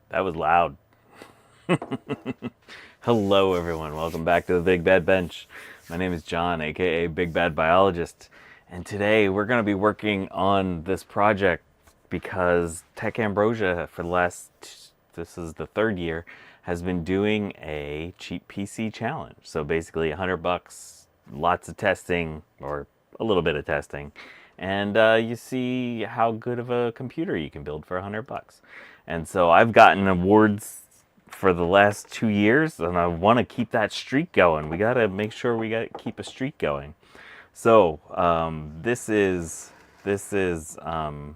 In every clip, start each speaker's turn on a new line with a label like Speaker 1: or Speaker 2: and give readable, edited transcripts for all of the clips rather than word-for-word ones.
Speaker 1: That was loud. Hello, everyone. Welcome back to the Big Bad Bench. My name is John, aka Big Bad Biologist, and today we're going to be working on this project because Tech Ambrosia, for the this is the third year, has been doing a cheap PC challenge. So basically, $100, lots of testing, or a little bit of testing, and you see how good of a computer you can build for $100. And so I've gotten awards for the last 2 years, and I want to keep that streak going. We got to make sure we got to keep a streak going. So this is the system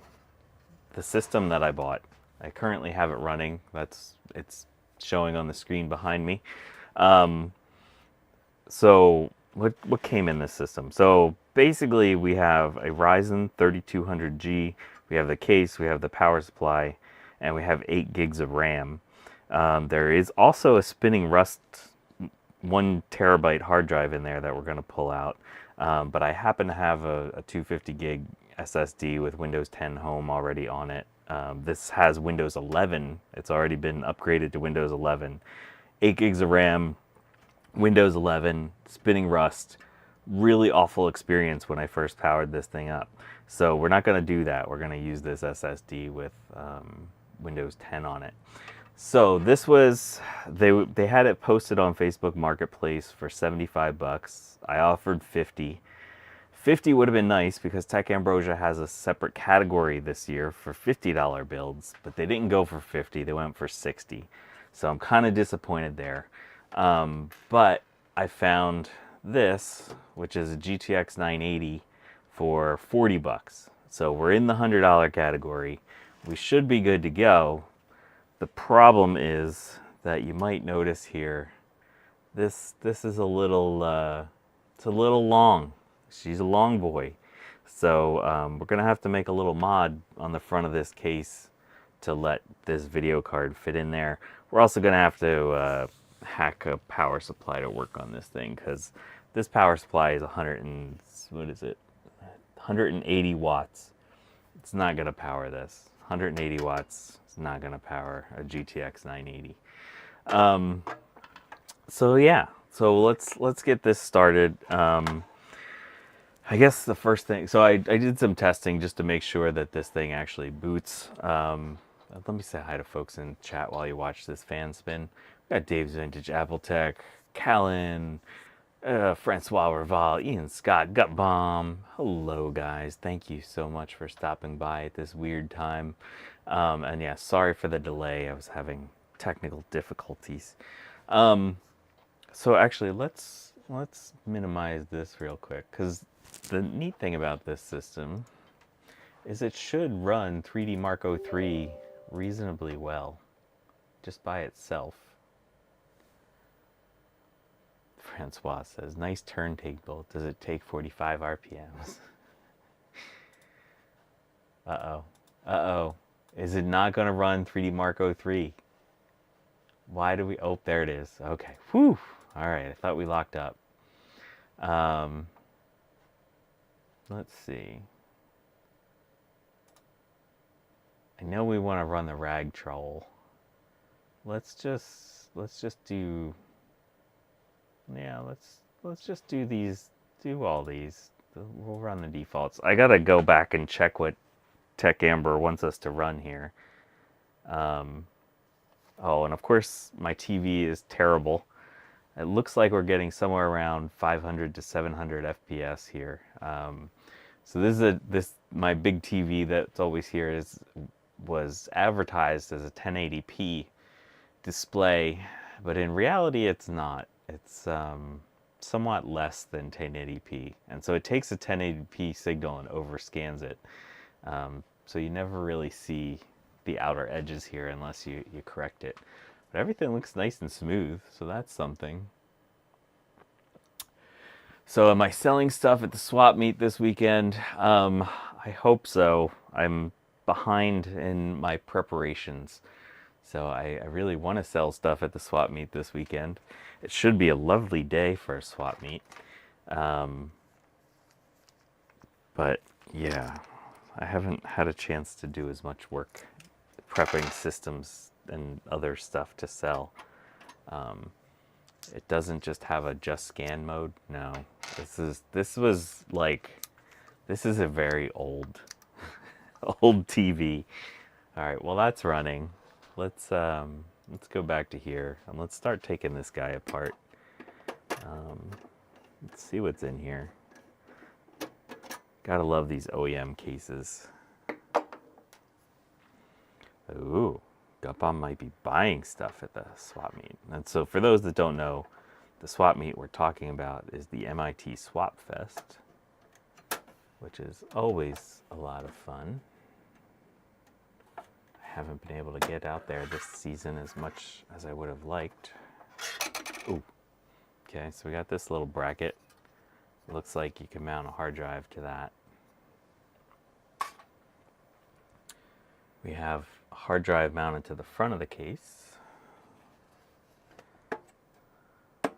Speaker 1: that I bought. I currently have it running. It's showing on the screen behind me. So what came in this system? So basically, we have a Ryzen 3200G. We have the case. We have the power supply, and we have 8 gigs of RAM. There is also a spinning Rust 1 terabyte hard drive in there that we're going to pull out. But I happen to have a 250 gig SSD with Windows 10 Home already on it. This has Windows 11. It's already been upgraded to Windows 11. 8 gigs of RAM, Windows 11, spinning Rust. Really awful experience when I first powered this thing up. So we're not going to do that. We're going to use this SSD with Windows 10 on it. So this was, they had it posted on Facebook Marketplace for $75. I offered 50. 50 would have been nice because Tech Ambrosia has a separate category this year for $50 builds, but they didn't go for 50, they went for 60. So I'm kind of disappointed there. But I found this, which is a GTX 980 for $40. So we're in the $100 category. We should be good to go. The problem is that you might notice here, this is a little, it's a little long. She's a long boy. So we're gonna have to make a little mod on the front of this case to let this video card fit in there. We're also gonna have to hack a power supply to work on this thing because this power supply is 180 watts. It's not gonna power this. 180 watts. It's not going to power a GTX 980. So yeah, so let's get this started. I guess the first thing, so I did some testing just to make sure that this thing actually boots. Let me say hi to folks in chat while you watch this fan spin. We got Dave's Vintage Apple Tech, Callan, Francois Raval, Ian Scott, Gut Bomb. Hello, guys. Thank you so much for stopping by at this weird time. And yeah, sorry for the delay. I was having technical difficulties. So actually, let's minimize this real quick because the neat thing about this system is it should run 3D Mark 03 reasonably well, just by itself. Francois says, nice turntable. Does it take 45 RPMs? Uh-oh. Uh-oh. Is it not going to run 3D Mark 03? Why do we... Oh, there it is. Okay. Whew. All right. I thought we locked up. Let's see. I know we want to run the rag troll. Let's just do... Yeah, let's just do these, do all these. We'll run the defaults. I gotta go back and check what Tech Amber wants us to run here. Oh, and of course my TV is terrible. It looks like we're getting somewhere around 500 to 700 FPS here. So this my big TV that's always here was advertised as a 1080p display, but in reality it's not. It's somewhat less than 1080p, and so it takes a 1080p signal and overscans it. So you never really see the outer edges here unless you correct it. But everything looks nice and smooth, so that's something. So am I selling stuff at the swap meet this weekend? I hope so. I'm behind in my preparations. So I really want to sell stuff at the swap meet this weekend. It should be a lovely day for a swap meet. But yeah, I haven't had a chance to do as much work prepping systems and other stuff to sell. It doesn't just have a just scan mode. No, this is a very old old TV. All right, well that's running. Let's go back to here and let's start taking this guy apart. Let's see what's in here. Gotta love these OEM cases. Ooh, Gupon might be buying stuff at the swap meet. And so for those that don't know, the swap meet we're talking about is the MIT Swap Fest, which is always a lot of fun. I haven't been able to get out there this season as much as I would have liked. Ooh. Okay, so we got this little bracket. It looks like you can mount a hard drive to that. We have a hard drive mounted to the front of the case. What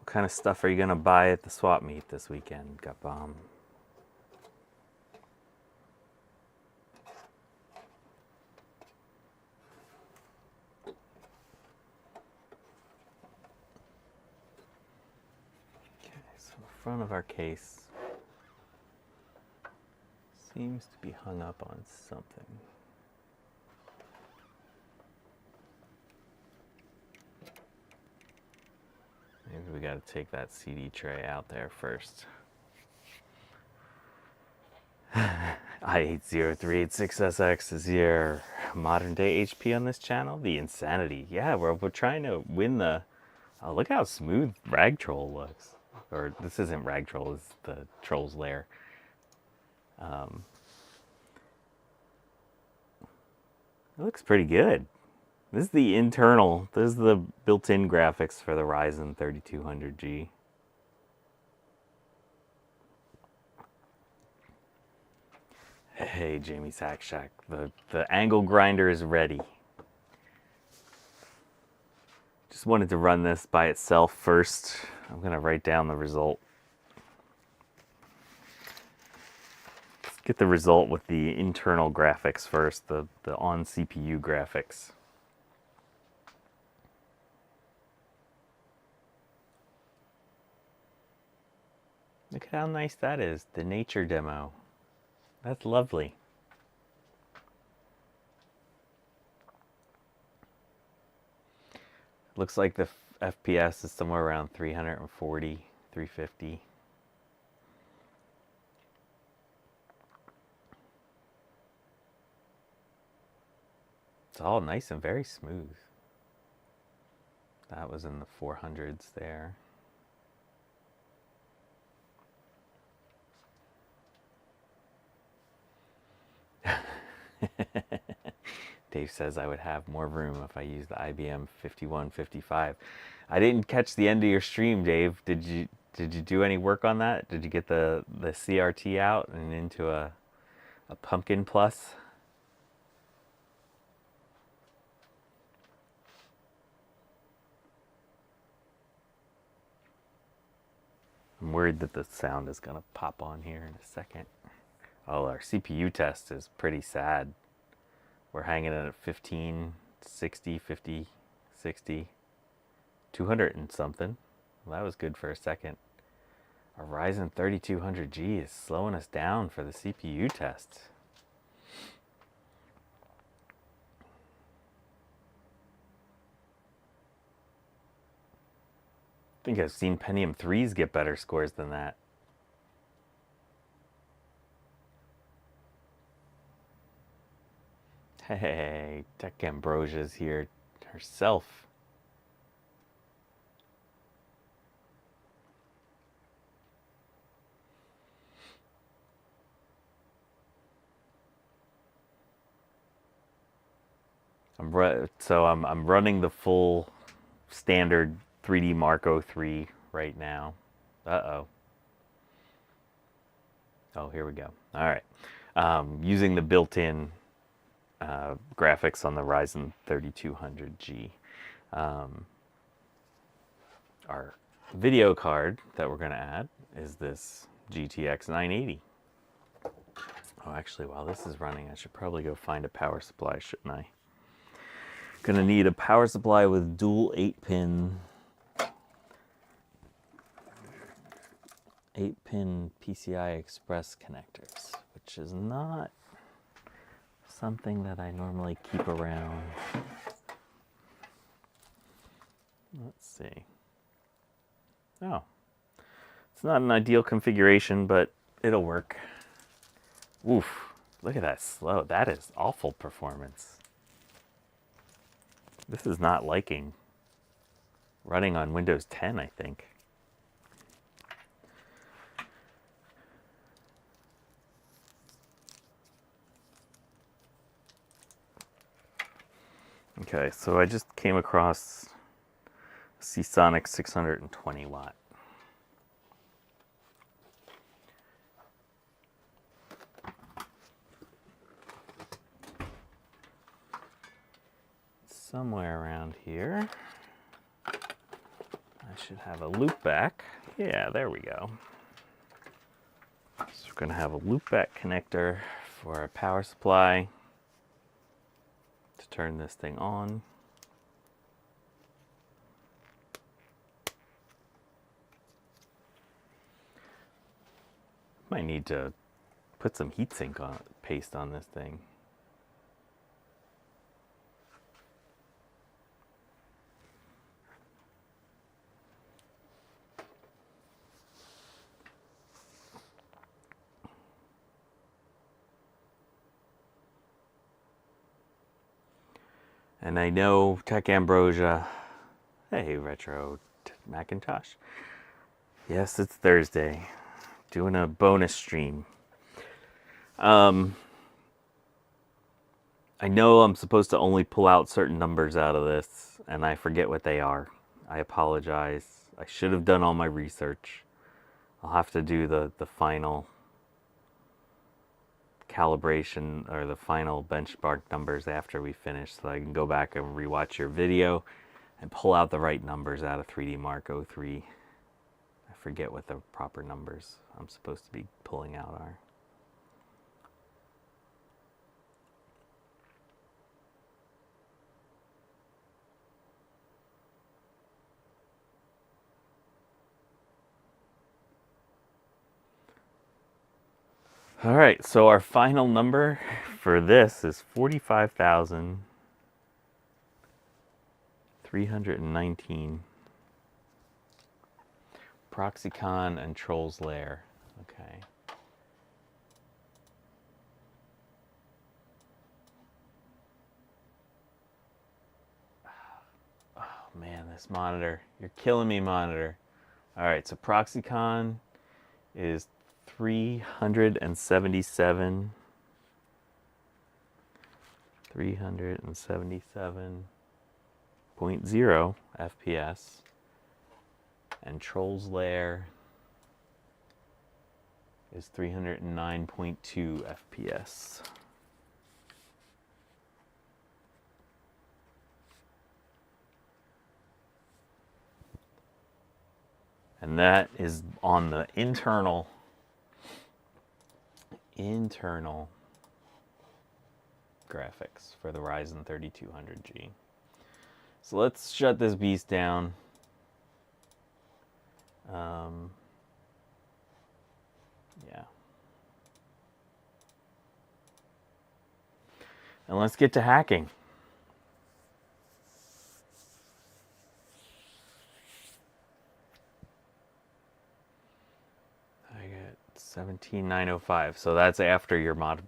Speaker 1: kind of stuff are you going to buy at the swap meet this weekend, Gupon? Okay, so the front of our case seems to be hung up on something. Maybe we got to take that CD tray out there first. i8-0386SX is your modern day HP on this channel. The insanity. Yeah, we're trying to win the... Oh, look how smooth Ragtroll looks. Or this isn't Ragtroll, it's the Troll's Lair. It looks pretty good. This is the internal, this is the built-in graphics for the Ryzen 3200G. Hey, Jamie Sackshack, the angle grinder is ready. Just wanted to run this by itself first. I'm gonna write down the result. Let's get the result with the internal graphics first, the on CPU graphics. Look at how nice that is, the nature demo. That's lovely. Looks like the FPS is somewhere around 340, 350. It's all nice and very smooth. That was in the 400s there. Dave says I would have more room if I used the IBM 5155. I didn't catch the end of your stream, Dave. Did you do any work on that? Did you get the CRT out and into a Pumpkin Plus? I'm worried that the sound is going to pop on here in a second. Oh, our CPU test is pretty sad. We're hanging at 15, 60, 50, 60, 200 and something. Well, that was good for a second. Our Ryzen 3200G is slowing us down for the CPU test. I think I've seen Pentium 3s get better scores than that. Hey, Tech Ambrosia's here herself. I'm running the full standard 3D Mark 03 right now. Uh-oh. Oh, here we go. All right. Using the built-in graphics on the Ryzen 3200G. Our video card that we're going to add is this GTX 980. Oh, actually, while this is running, I should probably go find a power supply, shouldn't I? Gonna need a power supply with dual 8-pin PCI Express connectors, which is not something that I normally keep around. Let's see. Oh, it's not an ideal configuration, but it'll work. Oof, look at that slow. That is awful performance. This is not liking running on Windows 10, I think. Okay, so I just came across Seasonic 620 watt. Somewhere around here, I should have a loop back. Yeah, there we go. So we're going to have a loop back connector for our power supply to turn this thing on. Might need to put some heatsink paste on this thing. And I know Tech Ambrosia, hey Retro Macintosh. Yes, it's Thursday, doing a bonus stream. I know I'm supposed to only pull out certain numbers out of this, and I forget what they are. I apologize. I should have done all my research. I'll have to do the final calibration or the final benchmark numbers after we finish, so I can go back and rewatch your video and pull out the right numbers out of 3D Mark 03. I forget what the proper numbers I'm supposed to be pulling out are. All right, so our final number for this is 45,319. Proxycon and Trolls Lair. Okay. Oh man, this monitor. You're killing me, monitor. All right, so Proxycon is 377.0 FPS, and Trolls Lair is 309.2 FPS. And that is on the internal graphics for the Ryzen 3200G. So let's shut this beast down. Yeah. And let's get to hacking. I get 17,905. So that's after your math.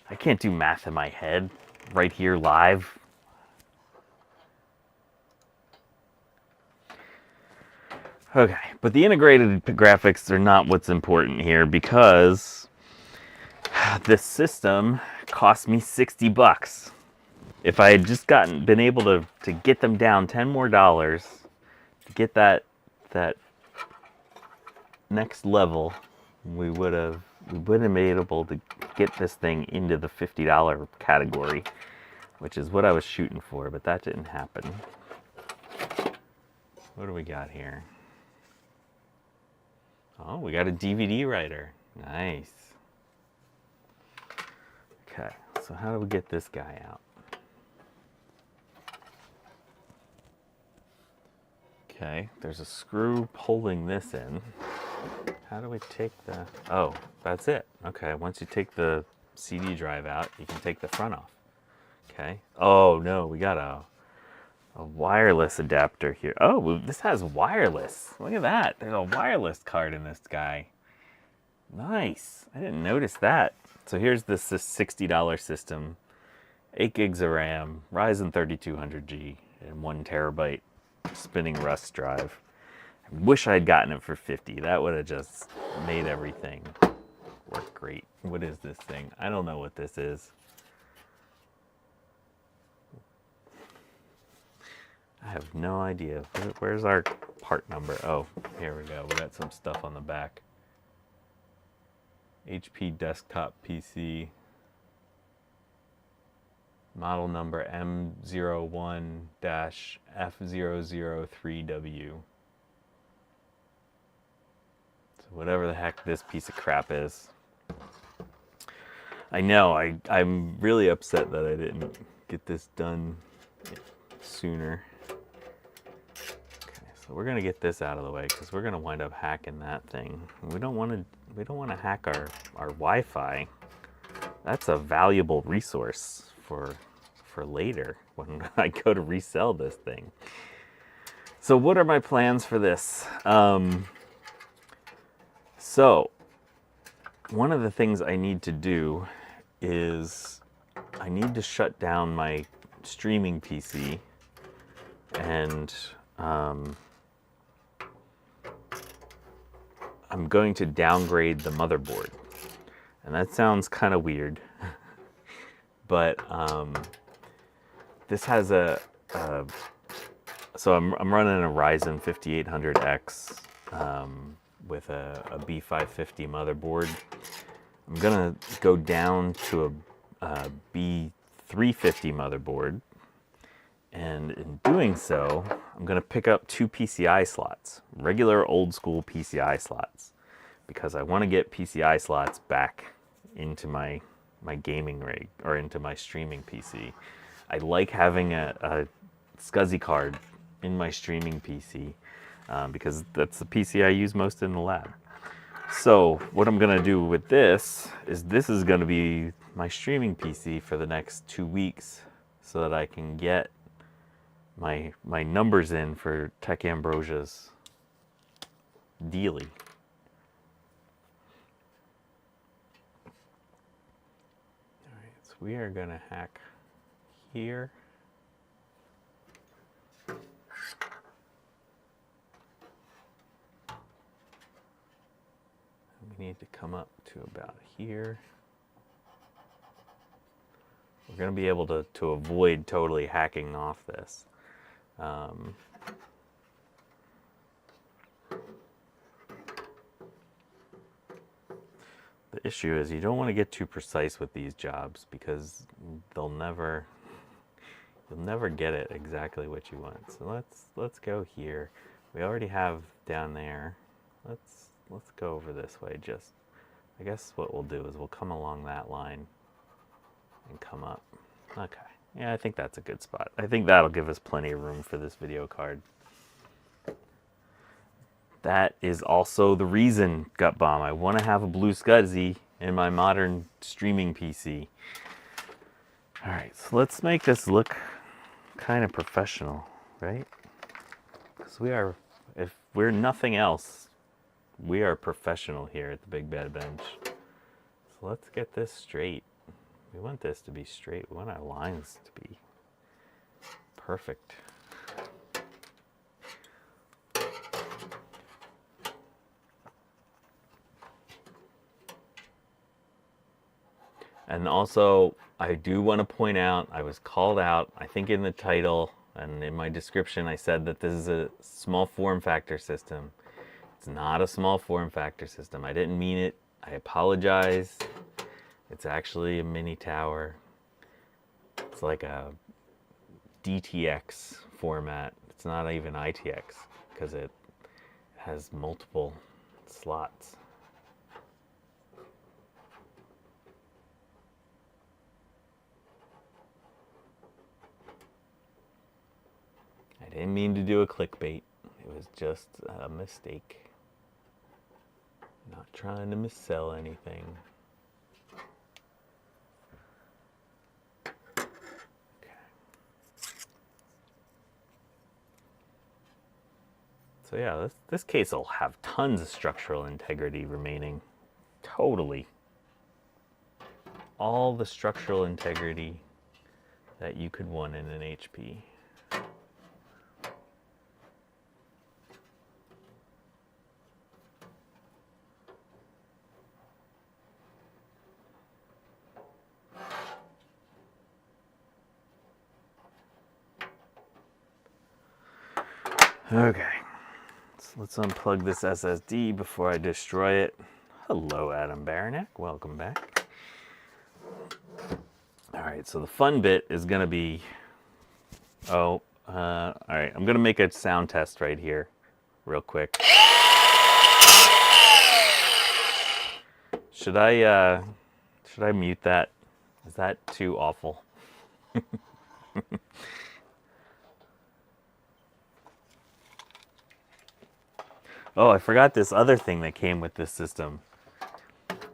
Speaker 1: I can't do math in my head right here live. Okay, but the integrated graphics are not what's important here, because this system cost me 60 bucks. If I had just been able to get them down $10 more to get that next level, we would have been able to get this thing into the $50 category, which is what I was shooting for, but that didn't happen. What do we got here? Oh, we got a DVD writer. Nice. Okay, so how do we get this guy out? Okay, there's a screw holding this in. How do we take the... Oh, that's it. Okay, once you take the CD drive out, you can take the front off. Okay. Oh, no, we got a wireless adapter here. Oh, this has wireless. Look at that. There's a wireless card in this guy. Nice. I didn't notice that. So here's this $60 system. 8 gigs of RAM, Ryzen 3200G, and 1 terabyte spinning Rust drive. I wish I had gotten it for 50. That would have just made everything work great. What is this thing? I don't know what this is. I have no idea. Where's our part number? Oh, here we go. We got some stuff on the back. HP desktop PC. Model number M01-F003W. So whatever the heck this piece of crap is. I know, I'm really upset that I didn't get this done sooner. Okay, so we're gonna get this out of the way because we're gonna wind up hacking that thing. We don't want to hack our Wi-Fi. That's a valuable resource for later when I go to resell this thing. So what are my plans for this? So one of the things I need to do is I need to shut down my streaming PC and I'm going to downgrade the motherboard. And that sounds kind of weird, but this has so I'm running a Ryzen 5800X with a B550 motherboard. I'm gonna go down to a B350 motherboard, and in doing so, I'm gonna pick up 2 PCI slots, regular old school PCI slots, because I want to get PCI slots back into my gaming rig or into my streaming PC. I like having a SCSI card in my streaming PC because that's the PC I use most in the lab. So what I'm gonna do with this is gonna be my streaming PC for the next 2 weeks so that I can get my numbers in for Tech Ambrosia's dealie. Alright, so we are gonna hack here. We need to come up to about here. We're going to be able to avoid totally hacking off this. The issue is you don't want to get too precise with these jobs because you'll never get it exactly what you want. So let's go here. We already have down there. Let's go over this way. Just, I guess what we'll do is we'll come along that line and come up. Okay. Yeah, I think that's a good spot. I think that'll give us plenty of room for this video card. That is also the reason, Gut Bomb, I want to have a blue SCSI in my modern streaming PC. All right, so let's make this look kind of professional, right? Because we are, if we're nothing else, we are professional here at the BigBadBench. So let's get this straight. We want this to be straight. We want our lines to be perfect. And also, I do want to point out, I was called out, I think in the title and in my description, I said that this is a small form factor system. It's not a small form factor system. I didn't mean it. I apologize. It's actually a mini tower. It's like a DTX format. It's not even ITX because it has multiple slots. I didn't mean to do a clickbait. It was just a mistake. Not trying to missell anything. So yeah, this case will have tons of structural integrity remaining. Totally. All the structural integrity that you could want in an HP. Okay. Let's unplug this SSD before I destroy it. Hello, Adam Baranek. Welcome back. All right, so the fun bit is going to be... all right, I'm going to make a sound test right here real quick. Should I mute that? Is that too awful? Oh, I forgot this other thing that came with this system.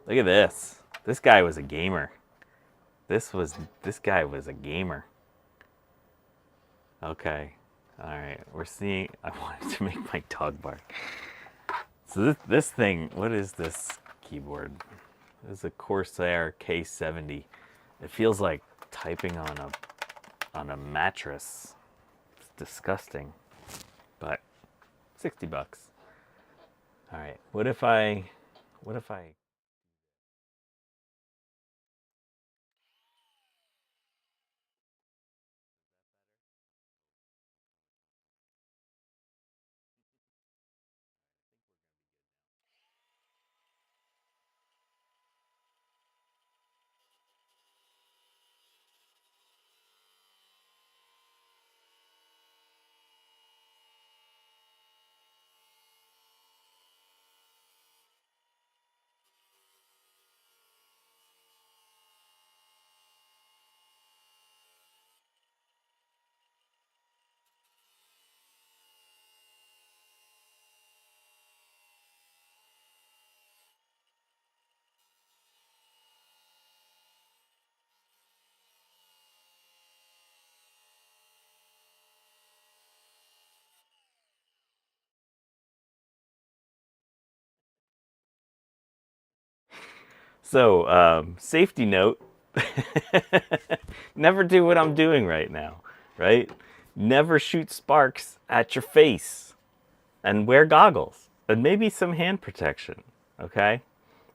Speaker 1: Look at this. This guy was a gamer. This guy was a gamer. Okay. All right. We're seeing... I wanted to make my dog bark. So this thing, what is this keyboard? This is a Corsair K70. It feels like typing on a mattress. It's disgusting. But $60. All right. What if I So, safety note, never do what I'm doing right now, right? Never shoot sparks at your face, and wear goggles, and maybe some hand protection, okay?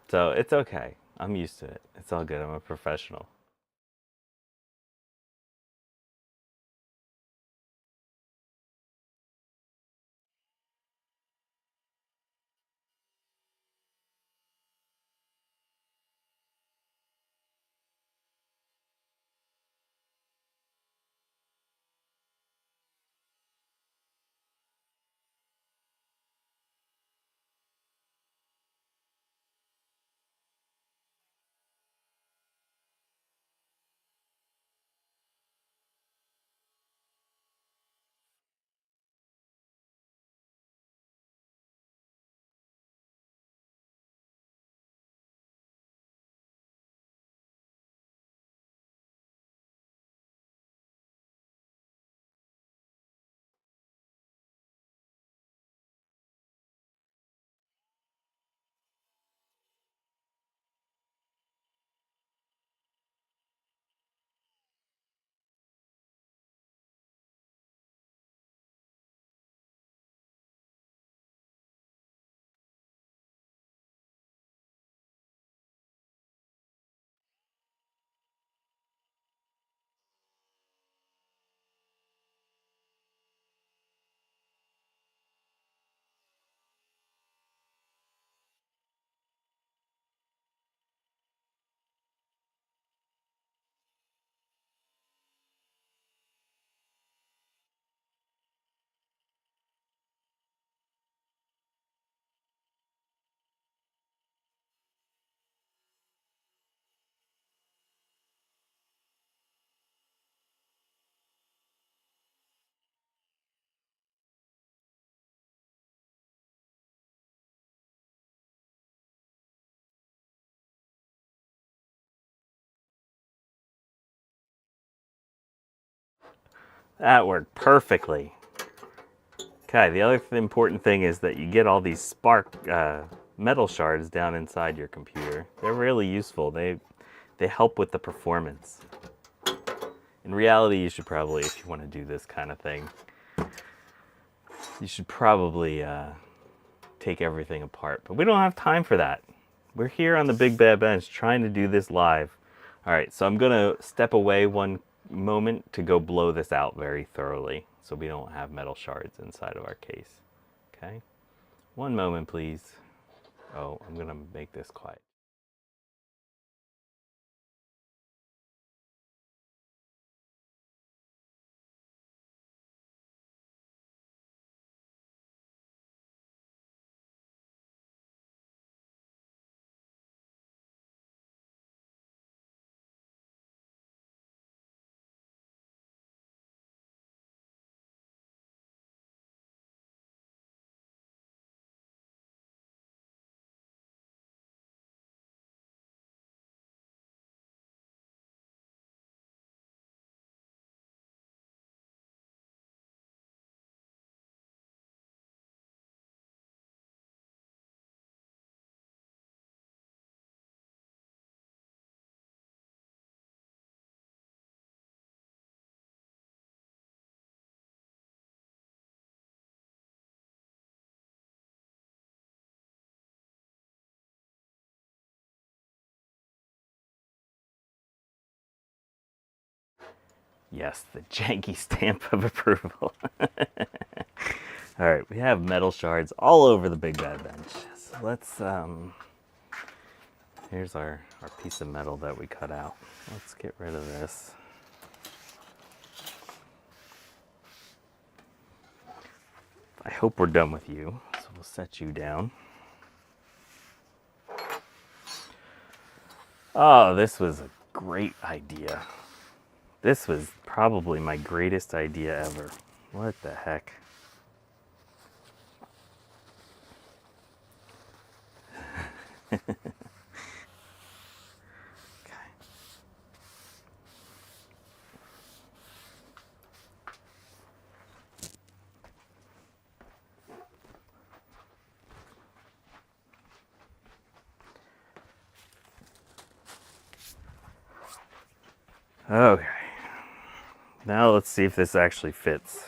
Speaker 1: So it's okay. I'm used to it. It's all good. I'm a professional. That worked perfectly. Okay, the other important thing is that you get all these spark metal shards down inside your computer. They're really useful. They help with the performance. In reality, you should probably, if you want to do this kind of thing, you should probably take everything apart. But we don't have time for that. We're here on the Big Bad Bench trying to do this live. All right, so I'm going to step away one moment to go blow this out very thoroughly so we don't have metal shards inside of our case. Okay? One moment, please. Oh, I'm going to make this quiet. Yes, the janky stamp of approval. All right, we have metal shards all over the Big Bad Bench. So let's, here's our piece of metal that we cut out. Let's get rid of this. I hope we're done with you, so we'll set you down. Oh, this was a great idea. This was probably my greatest idea ever. What the heck? Okay. Okay. Now let's see if this actually fits.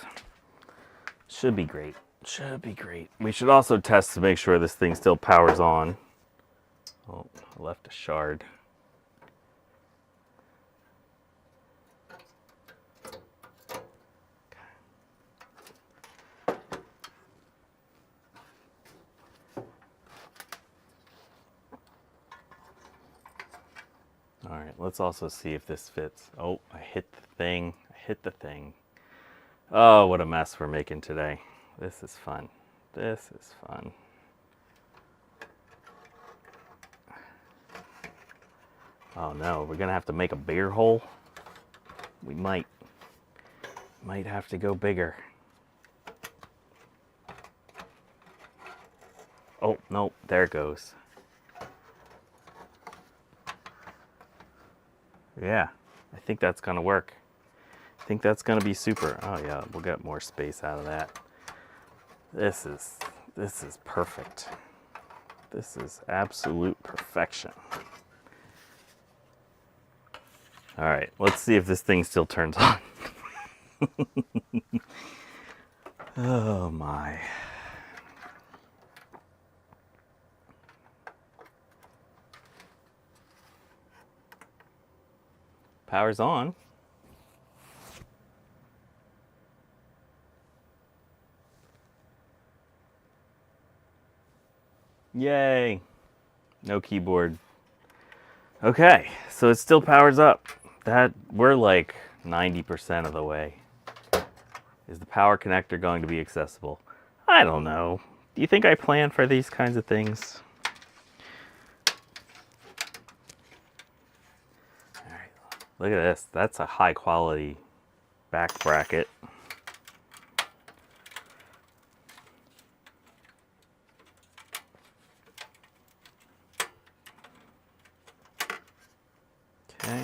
Speaker 1: Should be great. Should be great. We should also test to make sure this thing still powers on. Oh, I left a shard. All right, let's also see if this fits. Oh, I hit the thing. I hit the thing. Oh, what a mess we're making today. This is fun. This is fun. Oh no, we're gonna have to make a bigger hole. We might have to go bigger. Oh, no, there it goes. Yeah, I think that's gonna work. I think that's gonna be super. Oh yeah, we'll get more space out of that. This is perfect. This is absolute perfection. All right, let's see if this thing still turns on. Oh my. Power's on. Yay. No keyboard. Okay, so it still powers up. That we're like 90% of the way. Is the power connector going to be accessible? I don't know. Do you think I plan for these kinds of things? All right, look at this. That's a high quality back bracket. Okay.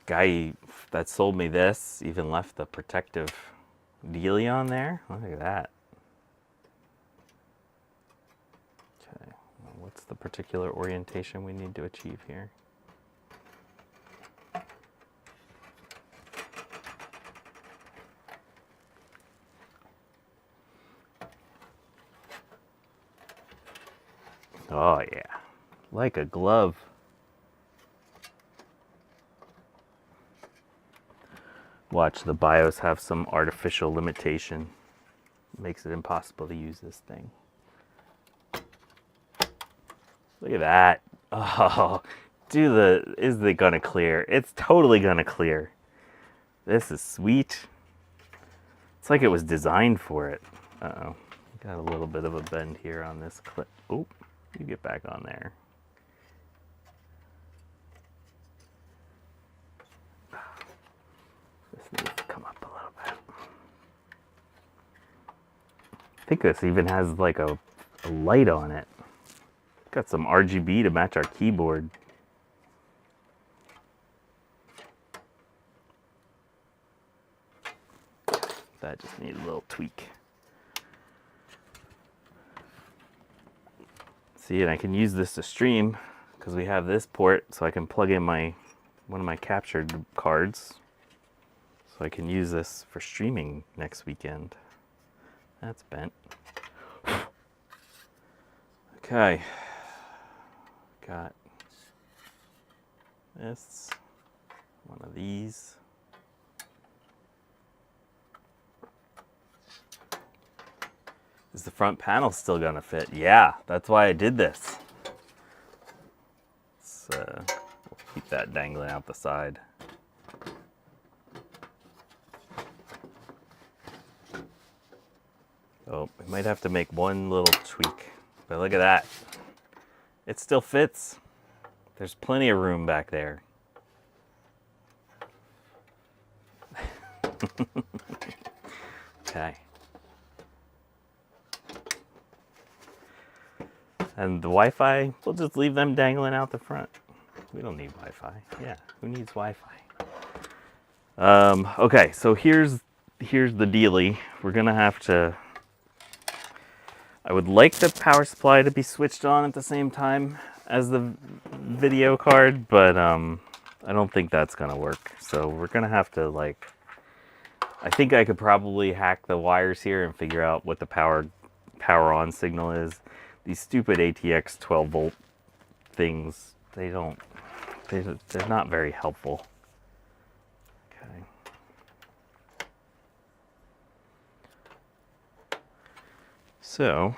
Speaker 1: Guy that sold me this even left the protective dealie on there. Look at that. Okay, well, what's the particular orientation we need to achieve here? Oh yeah, like a glove. Watch, the BIOS have some artificial limitation. Makes it impossible to use this thing. Look at that. Oh, is it gonna clear? It's totally gonna clear. This is sweet. It's like it was designed for it. Uh-oh, got a little bit of a bend here on this clip. Oh, you get back on there. This needs to come up a little bit. I think this even has like a light on it. Got some RGB to match our keyboard. That just needs a little tweak. See, and I can use this to stream because we have this port, so I can plug in one of my captured cards. So I can use this for streaming next weekend. That's bent. Okay. Got this, one of these. Is the front panel still gonna fit? Yeah, that's why I did this. We'll keep that dangling out the side. Oh, we might have to make one little tweak, but look at that. It still fits. There's plenty of room back there. Okay. And the Wi-Fi, we'll just leave them dangling out the front. We don't need Wi-Fi. Yeah, who needs Wi-Fi? Okay, so here's the dealie. We're gonna have to. I would like the power supply to be switched on at the same time as the video card, but I don't think that's gonna work. So we're gonna have to I think I could probably hack the wires here and figure out what the power on signal is. These stupid ATX 12 volt things, they're not very helpful. Okay. So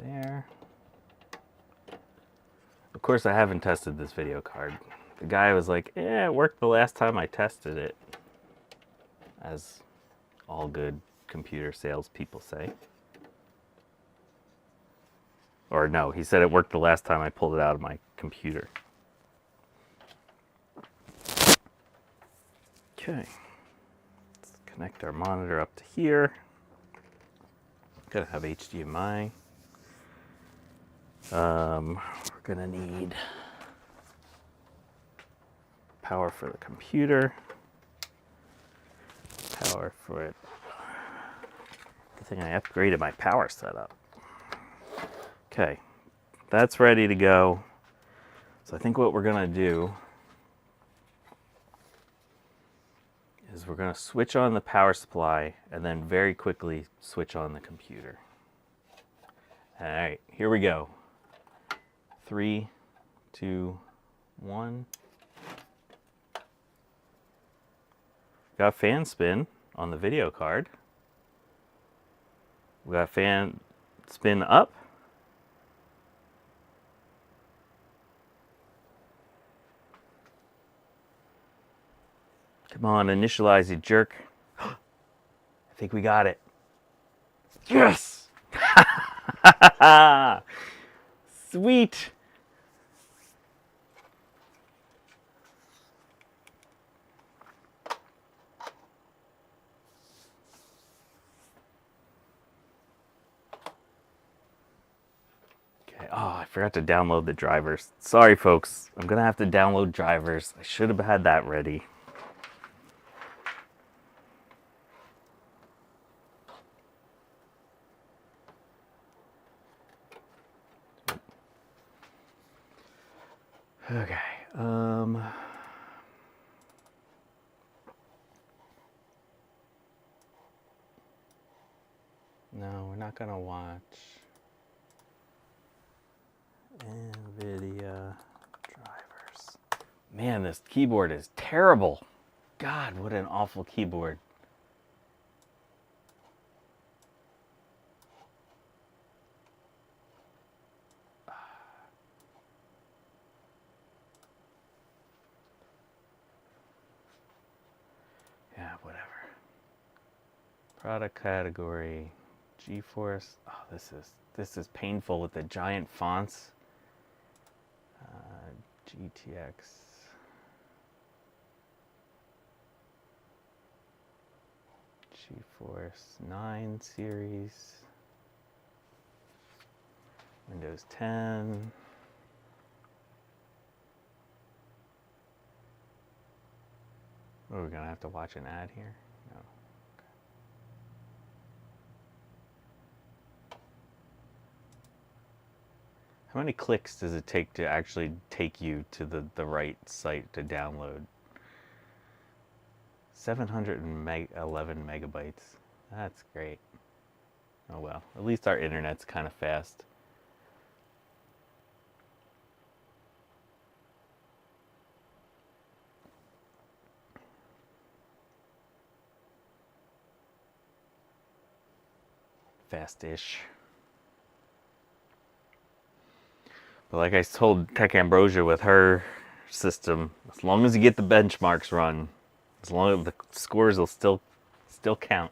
Speaker 1: there. Of course, I haven't tested this video card. The guy was like, yeah, it worked the last time I tested it. As all good computer salespeople say. Or no, he said it worked the last time I pulled it out of my computer. Okay. Let's connect our monitor up to here. Gotta have HDMI. We're gonna need power for the computer, power for it. Good thing I upgraded my power setup. Okay, that's ready to go. So I think what we're gonna do is we're gonna switch on the power supply and then very quickly switch on the computer. All right, here we go. 3, 2, 1. Got fan spin on the video card. We got fan spin up. Come on, initialize, you jerk. I think we got it. Yes! Sweet. forgot to download the drivers. Sorry, folks. I'm going to have to download drivers. I should have had that ready. Okay. No, we're not going to watch nVidia drivers. Man, this keyboard is terrible. God, what an awful keyboard. Yeah, whatever. Product category, GeForce. Oh, this is painful with the giant fonts. GTX. GeForce 9 series. Windows 10. Oh, we're gonna have to watch an ad here? No. Okay. How many clicks does it take to actually take you to the right site to download? 711 megabytes. That's great. Oh well, at least our internet's kind of fast. Fast-ish. But like I told Tech Ambrosia with her system, as long as you get the benchmarks run, as long as the scores will still count.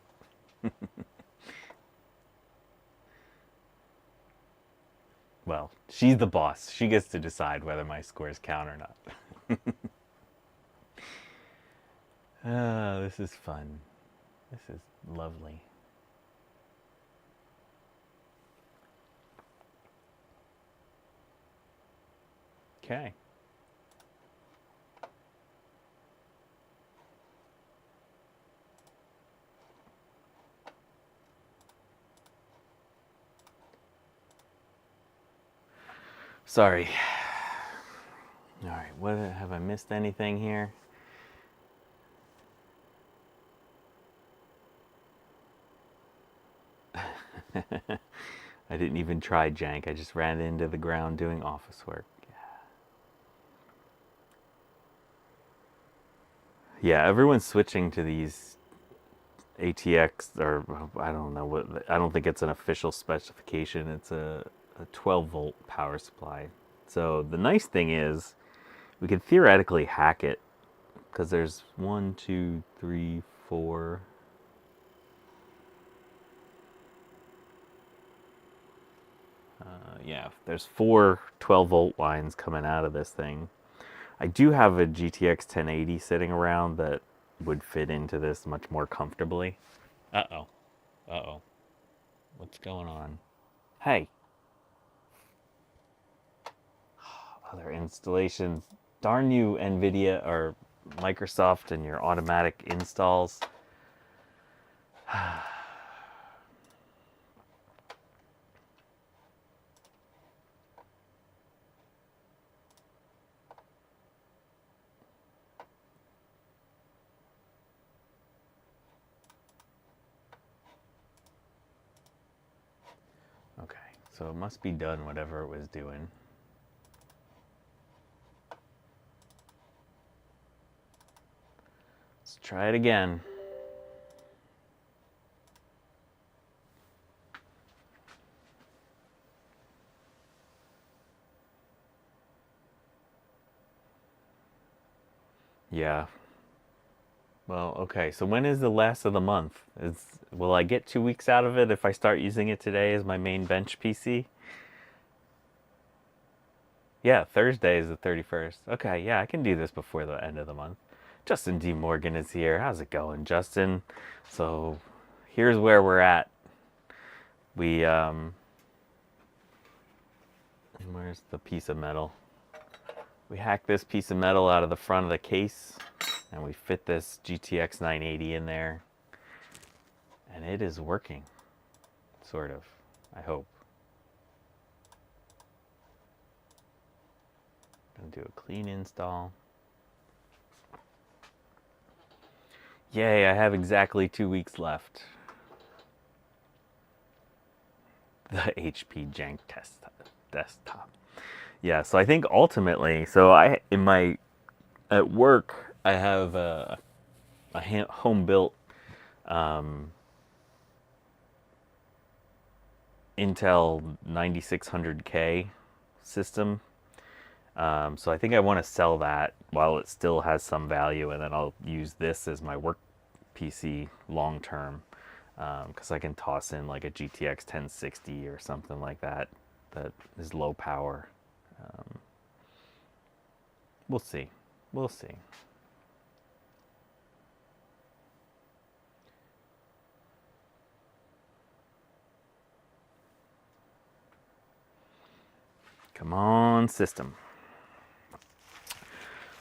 Speaker 1: Well, she's the boss. She gets to decide whether my scores count or not. This is fun. This is lovely. Okay. Sorry. All right, what have I missed anything here? I didn't even try jank. I just ran into the ground doing office work. Yeah, everyone's switching to these ATX, or I don't know what. I don't think it's an official specification. It's a 12 volt power supply. So the nice thing is, we could theoretically hack it because there's 1, 2, 3, 4. Yeah, there's 4 12 volt lines coming out of this thing. I do have a GTX 1080 sitting around that would fit into this much more comfortably. Uh-oh. Uh-oh. What's going on? Hey. Other installations. Darn you, nVidia or Microsoft and your automatic installs. Okay, so it must be done whatever it was doing. Let's try it again. Yeah. Well, okay, so when is the last of the month? Will I get 2 weeks out of it if I start using it today as my main bench PC? Yeah, Thursday is the 31st. Okay, yeah, I can do this before the end of the month. Justin D. Morgan is here. How's it going, Justin? So, here's where we're at. We Where's the piece of metal? We hacked this piece of metal out of the front of the case, and we fit this GTX 980 in there, and it is working, sort of, I hope. Gonna do a clean install. Yay, I have exactly 2 weeks left. The HP Jank desktop. Yeah, so I think ultimately, so at work, I have a home-built Intel 9600K system. So I think I want to sell that while it still has some value, and then I'll use this as my work PC long term, because I can toss in like a GTX 1060 or something like that that is low power. We'll see. We'll see. Come on, system.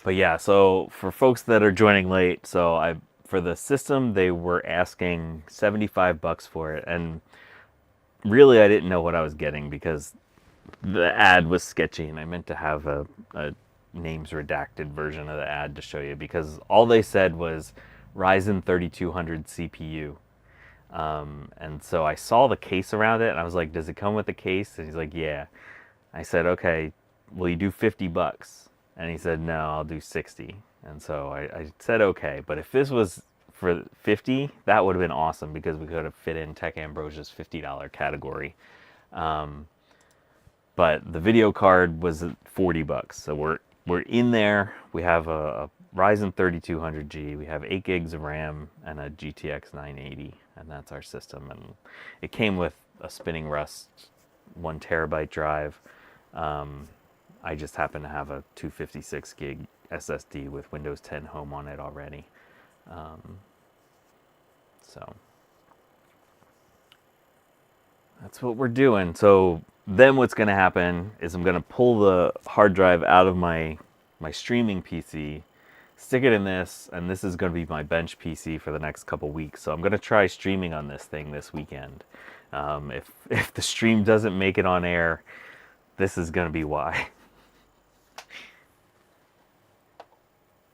Speaker 1: But yeah, so for folks that are joining late, for the system they were asking $75 for it, and really I didn't know what I was getting because the ad was sketchy, and I meant to have a names redacted version of the ad to show you, because all they said was Ryzen 3200 CPU. And so I saw the case around it, and I was like, does it come with the case? And he's like, yeah. I said, okay, will you do $50? And he said, no, I'll do 60. And so I said, okay, but if this was for 50, that would have been awesome, because we could have fit in Tech Ambrosia's $50 category. But the video card was $40, so we're in there. We have a Ryzen 3200G, we have 8 gigs of RAM, and a GTX 980, and that's our system. And it came with a spinning Rust 1 terabyte drive. I just happen to have a 256 gig SSD with Windows 10 Home on it already. So that's what we're doing. So then what's going to happen is I'm going to pull the hard drive out of my streaming PC, stick it in this, and this is going to be my bench PC for the next couple weeks. So I'm going to try streaming on this thing this weekend. If the stream doesn't make it on air, this is going to be why.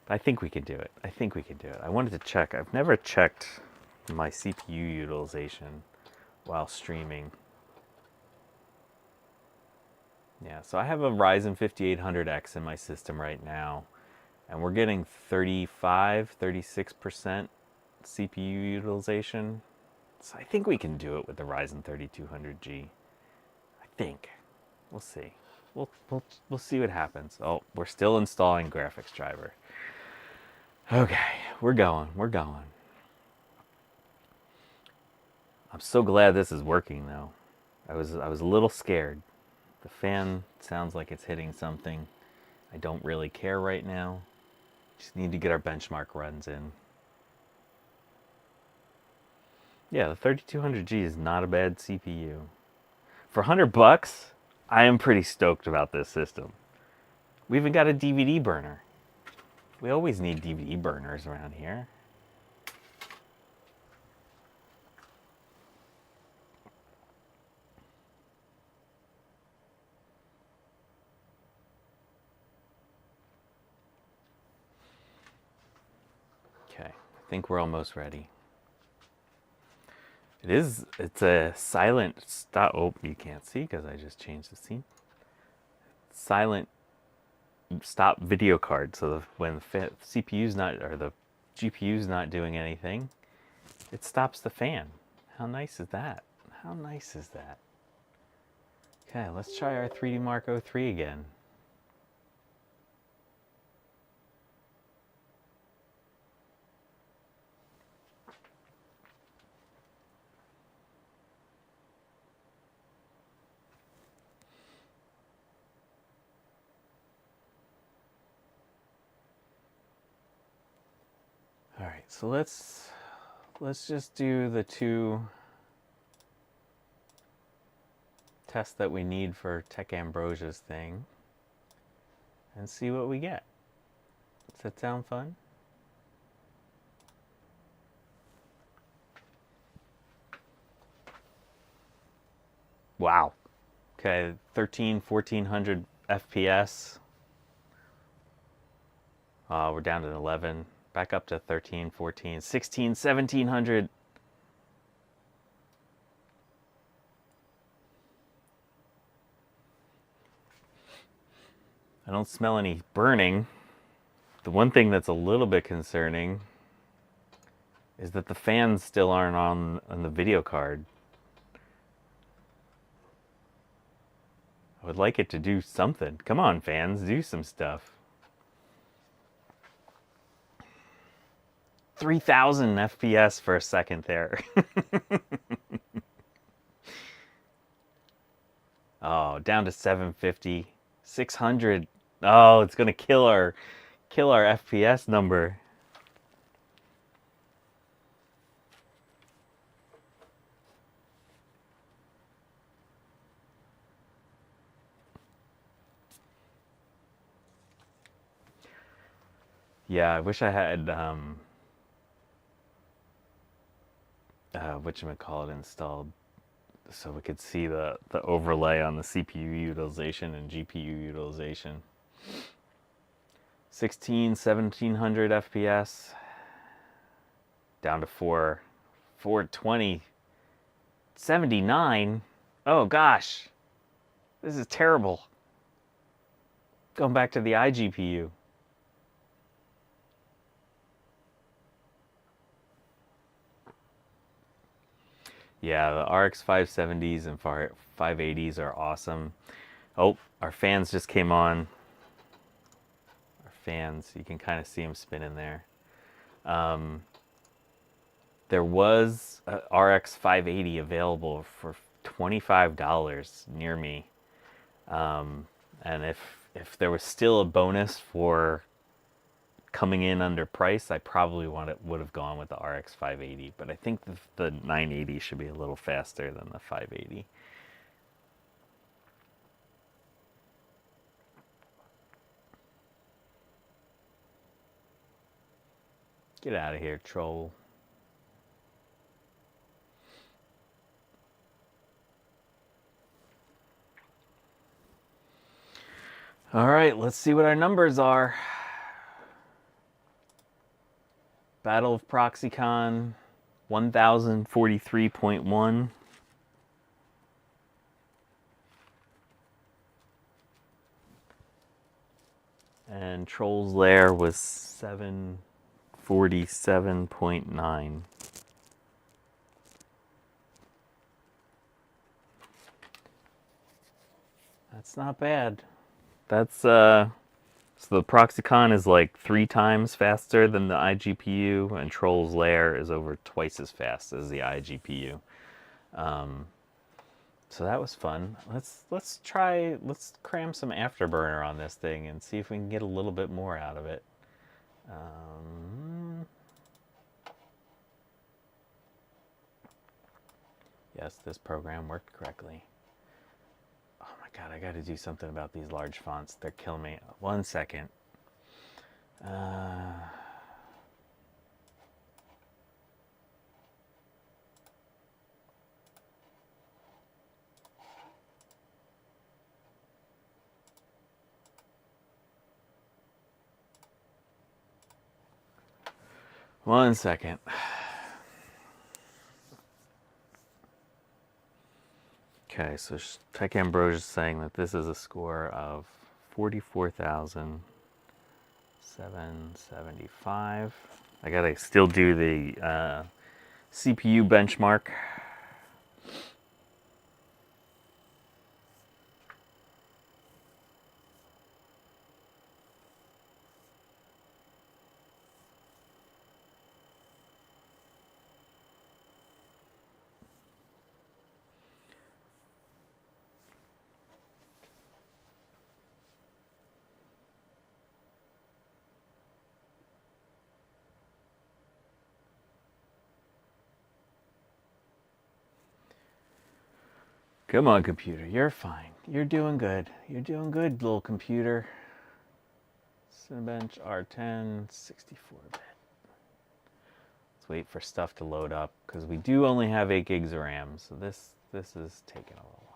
Speaker 1: I think we can do it. I think we can do it. I wanted to check. I've never checked my CPU utilization while streaming. Yeah, so I have a Ryzen 5800X in my system right now, and we're getting 36% CPU utilization. So I think we can do it with the Ryzen 3200G. I think. We'll see. We'll see what happens. Oh, we're still installing graphics driver. Okay, we're going. I'm so glad this is working though. I was a little scared. The fan sounds like it's hitting something. I don't really care right now. Just need to get our benchmark runs in. Yeah, the 3200G is not a bad CPU. For $100, I am pretty stoked about this system. We even got a DVD burner. We always need DVD burners around here. Okay, I think we're almost ready. It's a silent stop. Oh, you can't see because I just changed the scene. Silent stop video card. So when the CPU's not, or the GPU's not doing anything, it stops the fan. How nice is that? How nice is that? Okay, let's try our 3D Mark 03 again. All right, so let's just do the two test that we need for Tech Ambrosia's thing and see what we get. Does that sound fun? Wow. Okay, 1400 FPS. We're down to 11. Back up to 13, 14, 16, 1700. I don't smell any burning. The one thing that's a little bit concerning is that the fans still aren't on the video card. I would like it to do something. Come on, fans, do some stuff. 3000 FPS for a second there. Oh, down to 750, 600. Oh, it's gonna kill our FPS number. Yeah, I wish I had whatchamacallit installed so we could see the overlay on the CPU utilization and GPU utilization. 1700 FPS down to 420, 79. Oh gosh, this is terrible. Going back to the iGPU. Yeah, the RX 570s and 580s are awesome. Oh, our fans just came on. Our fans, you can kind of see them spinning there. There was a RX 580 available for $25 near me. And if there was still a bonus for coming in under price, I probably would have gone with the RX 580, but I think the 980 should be a little faster than the 580. Get out of here, troll. All right, let's see what our numbers are. Battle of ProxyCon 1043.1. And Troll's Lair was 747.9. That's not bad. That's so the ProxyCon is like 3 times faster than the iGPU, and Troll's Lair is over twice as fast as the iGPU. So that was fun. Let's cram some Afterburner on this thing and see if we can get a little bit more out of it. Yes, this program worked correctly. Oh my god, I gotta do something about these large fonts. They're killing me. 1 second. One second. Okay, so Tech Ambrosia is saying that this is a score of 44,775. I gotta still do the CPU benchmark. Come on, computer. You're fine. You're doing good. You're doing good, little computer. Cinebench R10, 64-bit. Let's wait for stuff to load up because we do only have 8 gigs of RAM, so this is taking a little while.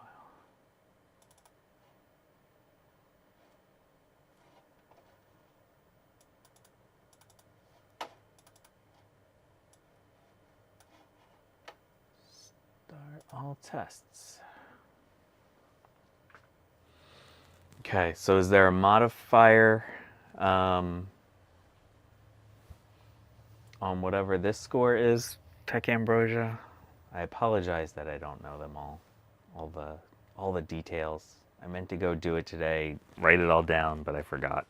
Speaker 1: Start all tests. Okay, so is there a modifier on whatever this score is, Tech Ambrosia? I apologize that I don't know them all the details. I meant to go do it today, write it all down, but I forgot.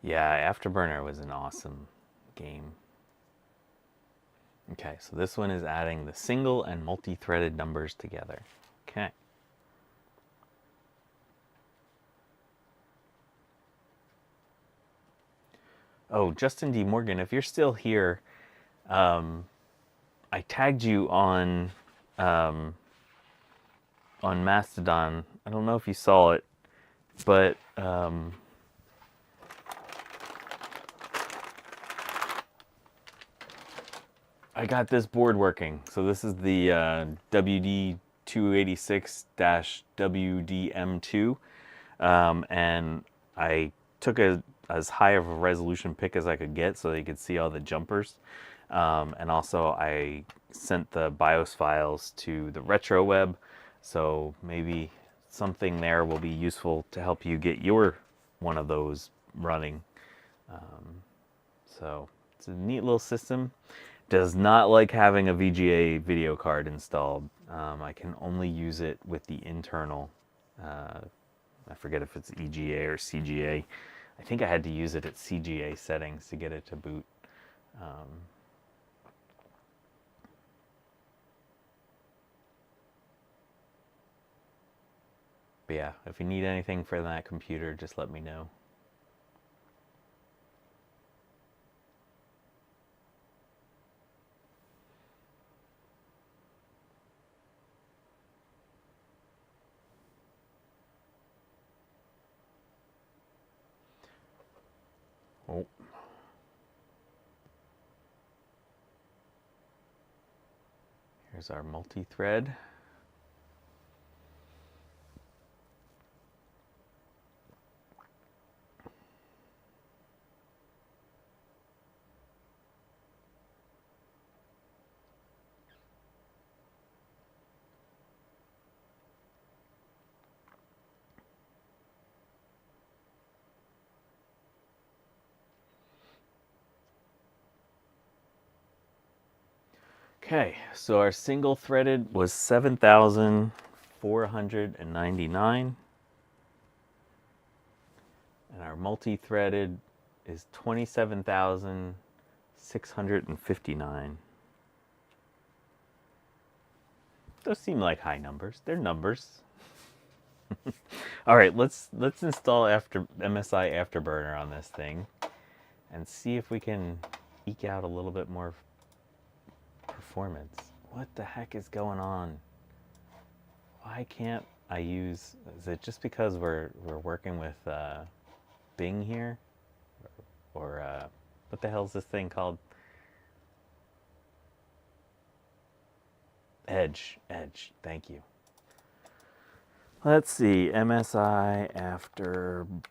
Speaker 1: Yeah, Afterburner was an awesome game. Okay, so this one is adding the single and multi-threaded numbers together. Okay. Oh, Justin D. Morgan, if you're still here, I tagged you on Mastodon. I don't know if you saw it, but I got this board working. So this is the WD286-WDM2, and I took as high of a resolution pic as I could get so that you could see all the jumpers. And also I sent the BIOS files to the retro web, so maybe something there will be useful to help you get your one of those running. So it's a neat little system. Does not like having a VGA video card installed. I can only use it with the internal. I forget if it's EGA or CGA. I think I had to use it at CGA settings to get it to boot. But yeah, if you need anything for that computer, just let me know. Oh. Here's our multi-thread. Okay, so our single threaded was 7,499. And our multi-threaded is 27,659. Those seem like high numbers. They're numbers. All right, let's install MSI Afterburner on this thing and see if we can eke out a little bit more performance. What the heck is going on? Why can't I use? Is it just because we're working with Bing here, or what the hell is this thing called? Edge. Thank you. Let's see, MSI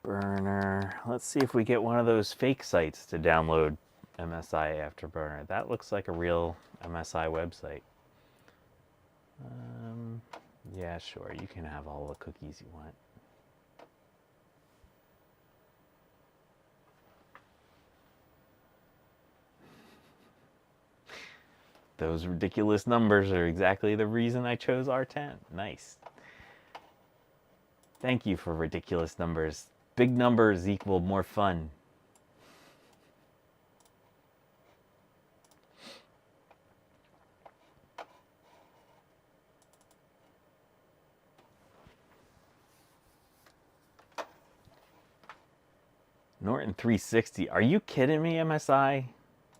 Speaker 1: Afterburner. Let's see if we get one of those fake sites to download MSI Afterburner. That looks like a real MSI website. Yeah, sure, you can have all the cookies you want. Those ridiculous numbers are exactly the reason I chose R10. Nice. Thank you for ridiculous numbers. Big numbers equal more fun. Norton 360. Are you kidding me, MSI?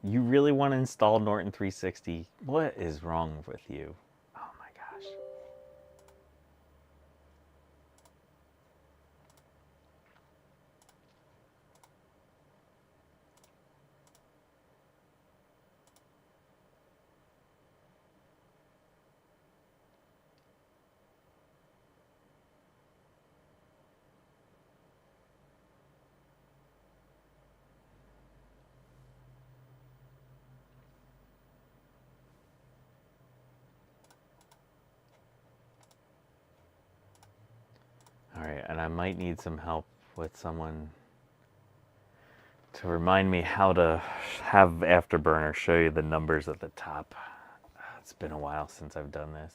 Speaker 1: You really want to install Norton 360? What is wrong with you? Oh my gosh. Alright, and I might need some help with someone to remind me how to have Afterburner show you the numbers at the top. It's been a while since I've done this.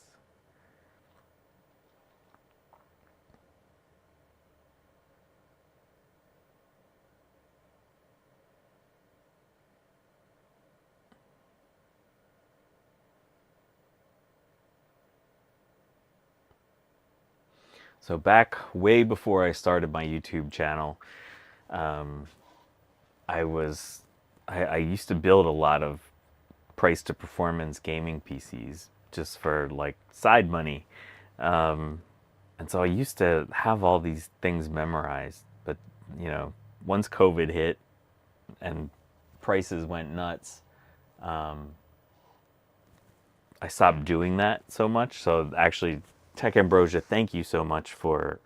Speaker 1: So back way before I started my YouTube channel, I used to build a lot of price to performance gaming PCs just for like side money. And so I used to have all these things memorized, but you know, once COVID hit and prices went nuts, I stopped doing that so much. So actually, Tech Ambrosia, thank you so much for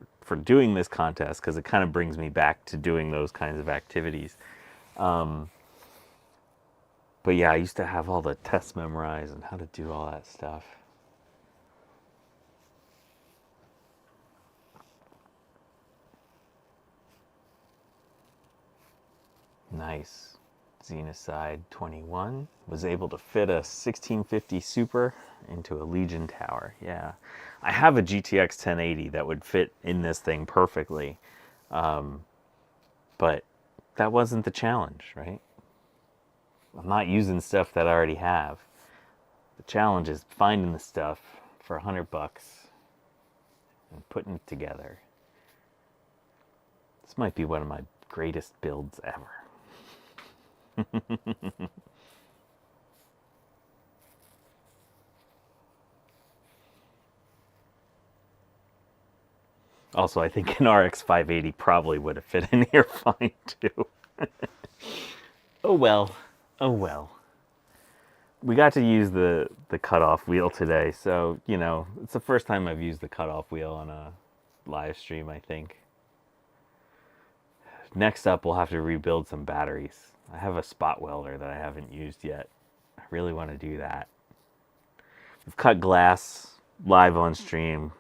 Speaker 1: doing this contest, because it kind of brings me back to doing those kinds of activities. But yeah, I used to have all the tests memorized and how to do all that stuff. Nice. Xenocide 21 was able to fit a 1650 Super into a Legion tower. Yeah. I have a GTX 1080 that would fit in this thing perfectly. But that wasn't the challenge, right? I'm not using stuff that I already have. The challenge is finding the stuff for $100 and putting it together. This might be one of my greatest builds ever. Also, I think an RX 580 probably would have fit in here fine too. Oh well. Oh well. We got to use the cutoff wheel today, so, you know, it's the first time I've used the cutoff wheel on a live stream, I think. Next up, we'll have to rebuild some batteries. I have a spot welder that I haven't used yet. I really want to do that. We've cut glass live on stream,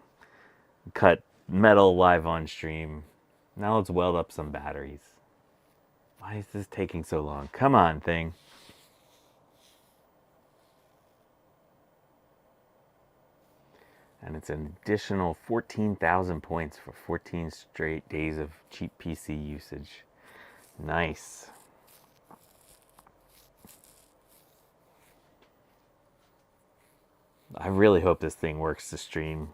Speaker 1: cut metal live on stream. Now let's weld up some batteries. Why is this taking so long? Come on, thing. And it's an additional 14,000 points for 14 straight days of cheap PC usage. Nice. I really hope this thing works to stream.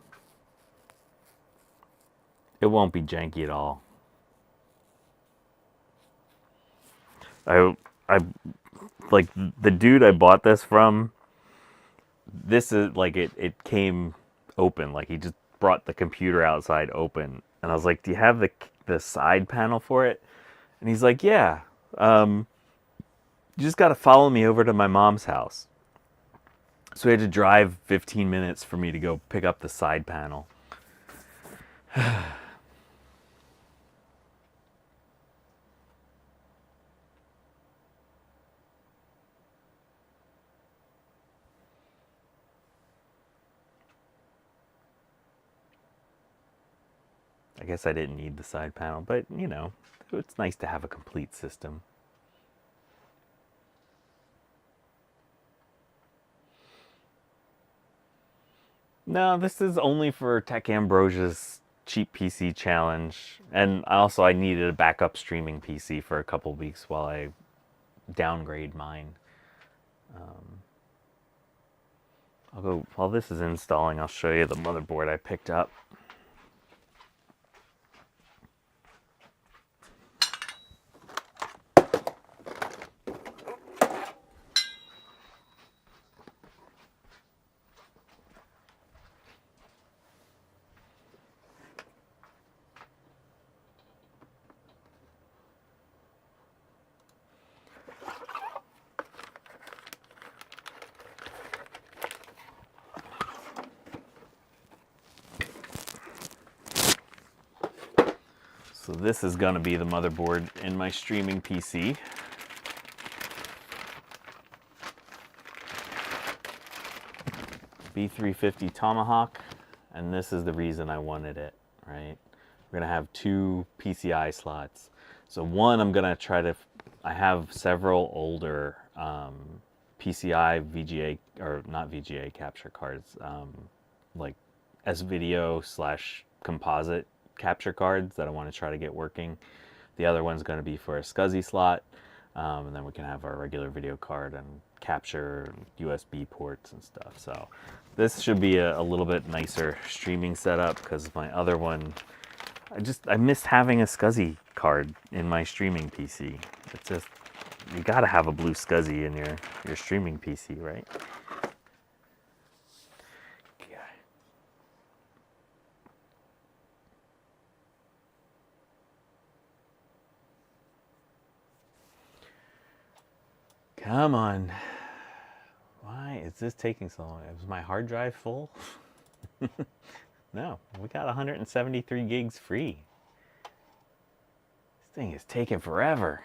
Speaker 1: It won't be janky at all. I like the dude I bought this from. This is like it came open, like he just brought the computer outside open, and I was like, "Do you have the side panel for it?" And he's like, "Yeah. You just got to follow me over to my mom's house." So we had to drive 15 minutes for me to go pick up the side panel. I guess I didn't need the side panel, but you know, it's nice to have a complete system. No, this is only for Tech Ambrosia's cheap PC challenge, and also I needed a backup streaming PC for a couple weeks while I downgrade mine. I'll go, while this is installing, I'll show you the motherboard I picked up. So this is going to be the motherboard in my streaming PC. B350 Tomahawk, and this is the reason I wanted it, right? We're going to have two PCI slots. So one, I'm going to try to, I have several older PCI VGA, or not VGA capture cards, like S-Video / composite capture cards that I want to try to get working. The other one's going to be for a SCSI slot, and then we can have our regular video card and capture USB ports and stuff. So this should be a little bit nicer streaming setup, because my other one, I missed having a SCSI card in my streaming PC. It's just, you gotta have a blue SCSI in your streaming PC, right? Come on. Why is this taking so long? Was my hard drive full? No, we got 173 gigs free. This thing is taking forever.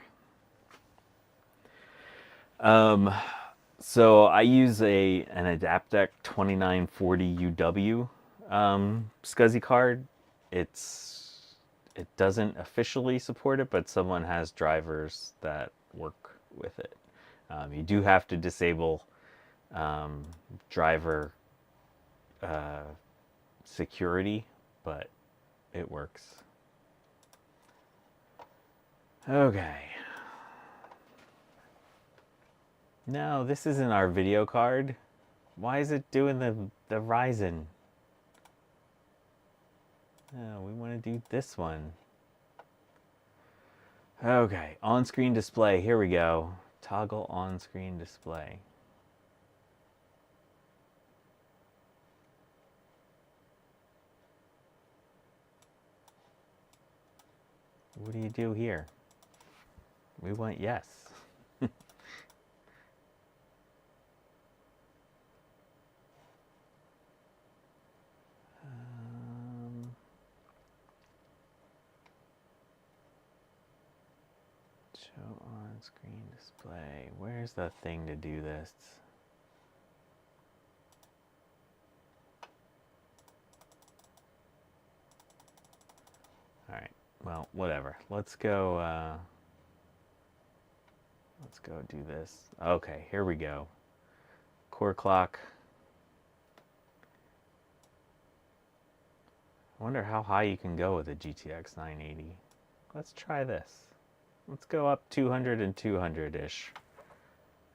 Speaker 1: So I use an Adaptec 2940 UW SCSI card. It doesn't officially support it, but someone has drivers that work with it. You do have to disable driver security, but it works. Okay. No, this isn't our video card. Why is it doing the Ryzen? No, we want to do this one. Okay, on-screen display. Here we go. Toggle on-screen display. What do you do here? We want yes. Show on-screen display. Where's the thing to do this? All right. Well, whatever. Let's go do this. Okay, here we go. Core clock. I wonder how high you can go with a GTX 980. Let's try this. Let's go up 200 and 200-ish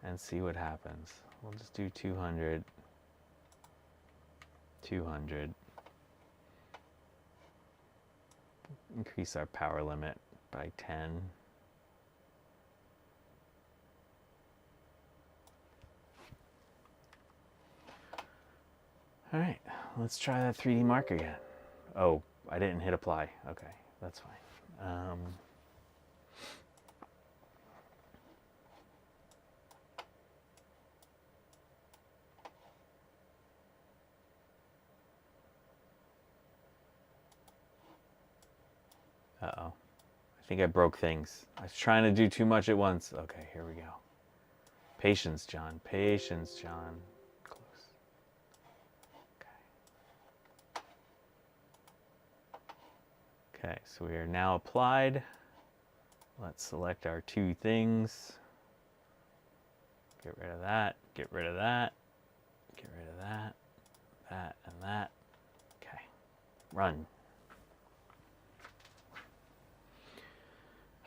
Speaker 1: and see what happens. We'll just do 200, 200. Increase our power limit by 10. All right, let's try that 3D mark again. Oh, I didn't hit apply. Okay, that's fine. Uh-oh. I think I broke things. I was trying to do too much at once. Okay, here we go. Patience, John. Patience, John. Close. Okay. Okay, so we are now applied. Let's select our two things. Get rid of that. Get rid of that. Get rid of that. That and that. Okay. Run.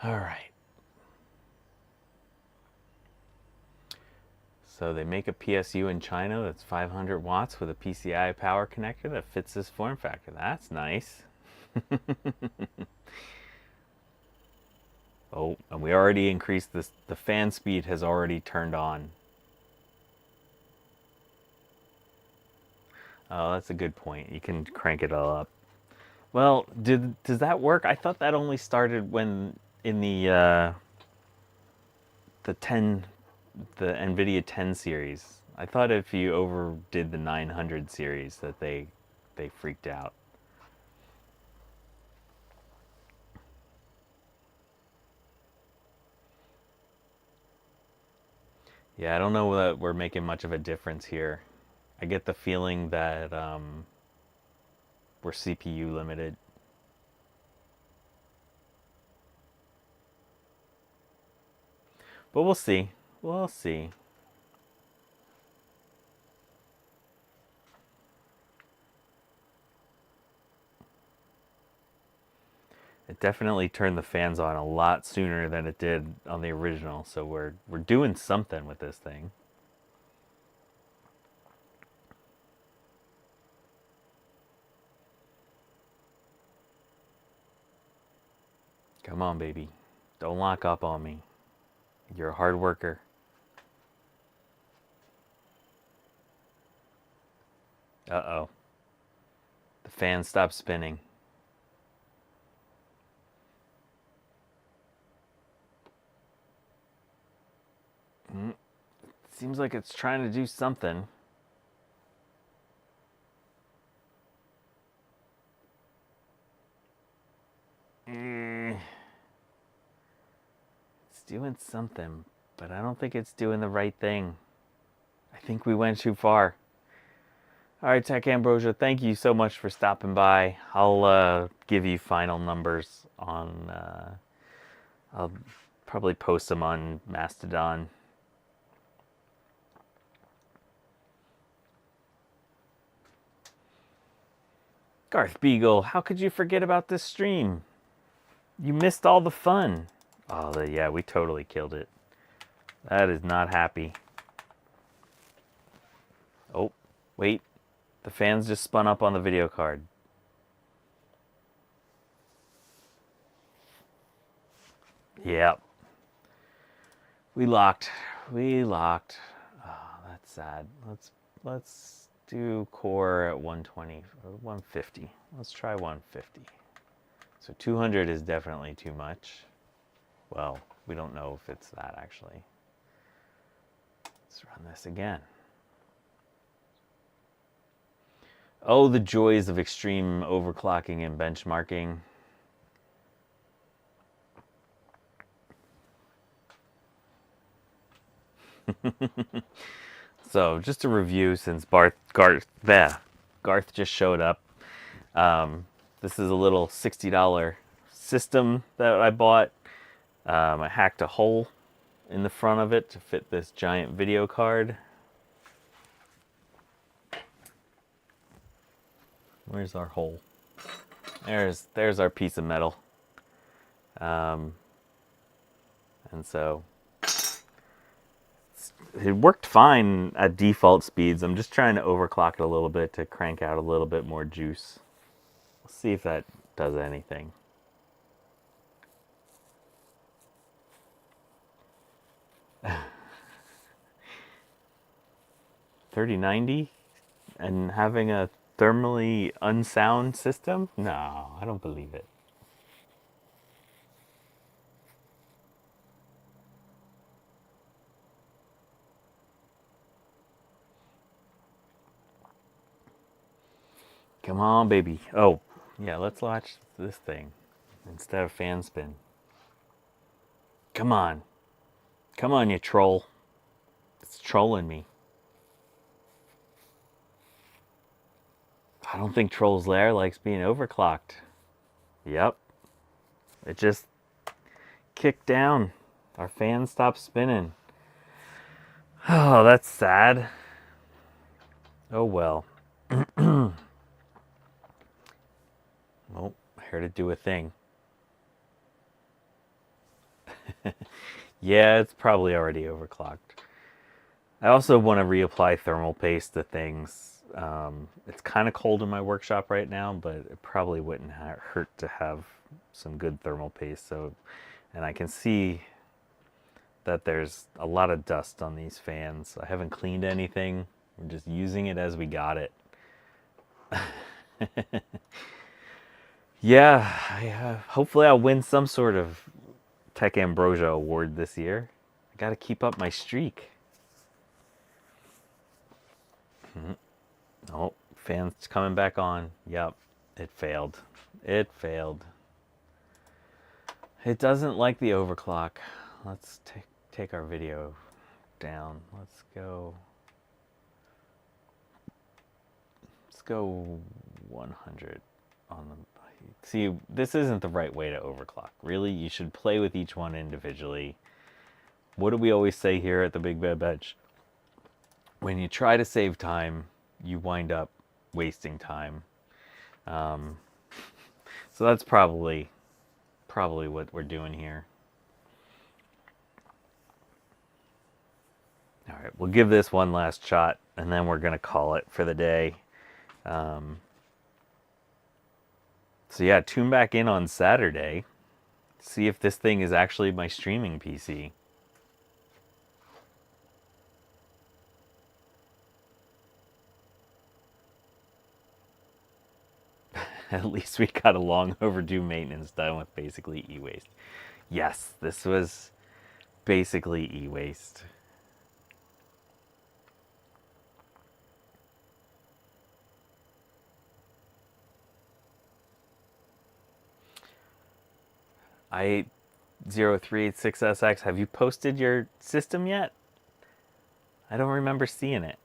Speaker 1: All right. So they make a PSU in China that's 500 watts with a PCI power connector that fits this form factor. That's nice. Oh, and we already increased this. The fan speed has already turned on. Oh, that's a good point. You can crank it all up. Well, does that work? I thought that only started when in the nVidia 10 series. I thought if you overdid the 900 series that they freaked out. Yeah, I don't know that we're making much of a difference here. I get the feeling that we're CPU limited. But we'll see. We'll see. It definitely turned the fans on a lot sooner than it did on the original, so we're doing something with this thing. Come on, baby. Don't lock up on me. You're a hard worker. Uh-oh. The fan stopped spinning. Seems like it's trying to do something. It's doing something, but I don't think it's doing the right thing. I think we went too far. All right, Tech Ambrosia, thank you so much for stopping by. I'll give you final numbers on. I'll probably post them on Mastodon. Garth Beagle, how could you forget about this stream? You missed all the fun. Oh, yeah, we totally killed it. That is not happy. Oh, wait. The fans just spun up on the video card. Yep. We locked. We locked. Oh, that's sad. Let's do core at 120 or 150. Let's try 150. So 200 is definitely too much. Well, we don't know if it's that actually. Let's run this again. Oh, the joys of extreme overclocking and benchmarking. So just to review, since Garth just showed up. This is a little $60 system that I bought. I hacked a hole in the front of it to fit this giant video card. Where's our hole? There's our piece of metal. And so it worked fine at default speeds. I'm just trying to overclock it a little bit to crank out a little bit more juice. Let's see if that does anything. $3090 and having a thermally unsound system? No, I don't believe it. Come on, baby. Oh, yeah, let's watch this thing instead of fan spin. Come on. Come on, you troll. It's trolling me. I don't think Trolls Lair likes being overclocked. Yep. It just kicked down. Our fan stopped spinning. Oh, that's sad. Oh well. Oh, I heard it do a thing. Yeah, it's probably already overclocked. I also want to reapply thermal paste to things. It's kind of cold in my workshop right now, but it probably wouldn't hurt to have some good thermal paste. So, and I can see that there's a lot of dust on these fans. I haven't cleaned anything. We're just using it as we got it. Yeah, hopefully I'll win some sort of Tech Ambrosia award this year. I got to keep up my streak. Oh, fans coming back on. Yep, it failed. It failed. It doesn't like the overclock. Let's take our video down. Let's go 100 on the... See, this isn't the right way to overclock. Really, you should play with each one individually. What do we always say here at the BigBadBench? When you try to save time, you wind up wasting time. So that's probably what we're doing here. All right, we'll give this one last shot, and then we're going to call it for the day. So yeah, tune back in on Saturday. See if this thing is actually my streaming PC. At least we got a long overdue maintenance done with basically e-waste. Yes, this was basically e-waste. i0386SX, have you posted your system yet? I don't remember seeing it.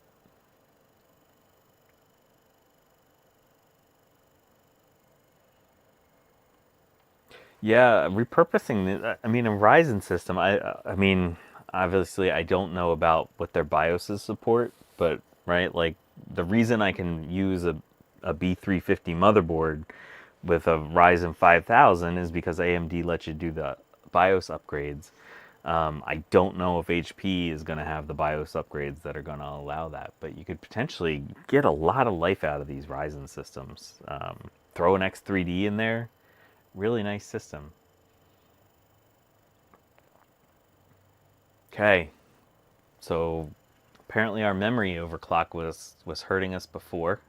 Speaker 1: Yeah, repurposing. I mean, a Ryzen system. I mean, obviously, I don't know about what their BIOSes support, but right, like the reason I can use a B350 motherboard with a Ryzen 5000 is because AMD lets you do the BIOS upgrades. I don't know if HP is going to have the BIOS upgrades that are going to allow that, but you could potentially get a lot of life out of these Ryzen systems. Throw an X3D in there. Really nice system. Okay, so apparently our memory overclock was hurting us before.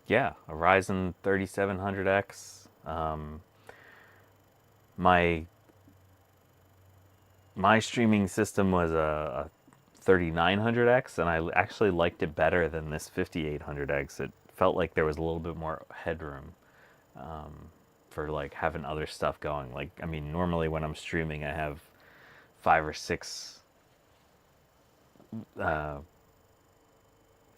Speaker 1: Yeah, a Ryzen 3700X. My streaming system was a 3900X, and I actually liked it better than this 5800X. It felt like there was a little bit more headroom for like having other stuff going. Like, I mean, normally when I'm streaming, I have 5 or 6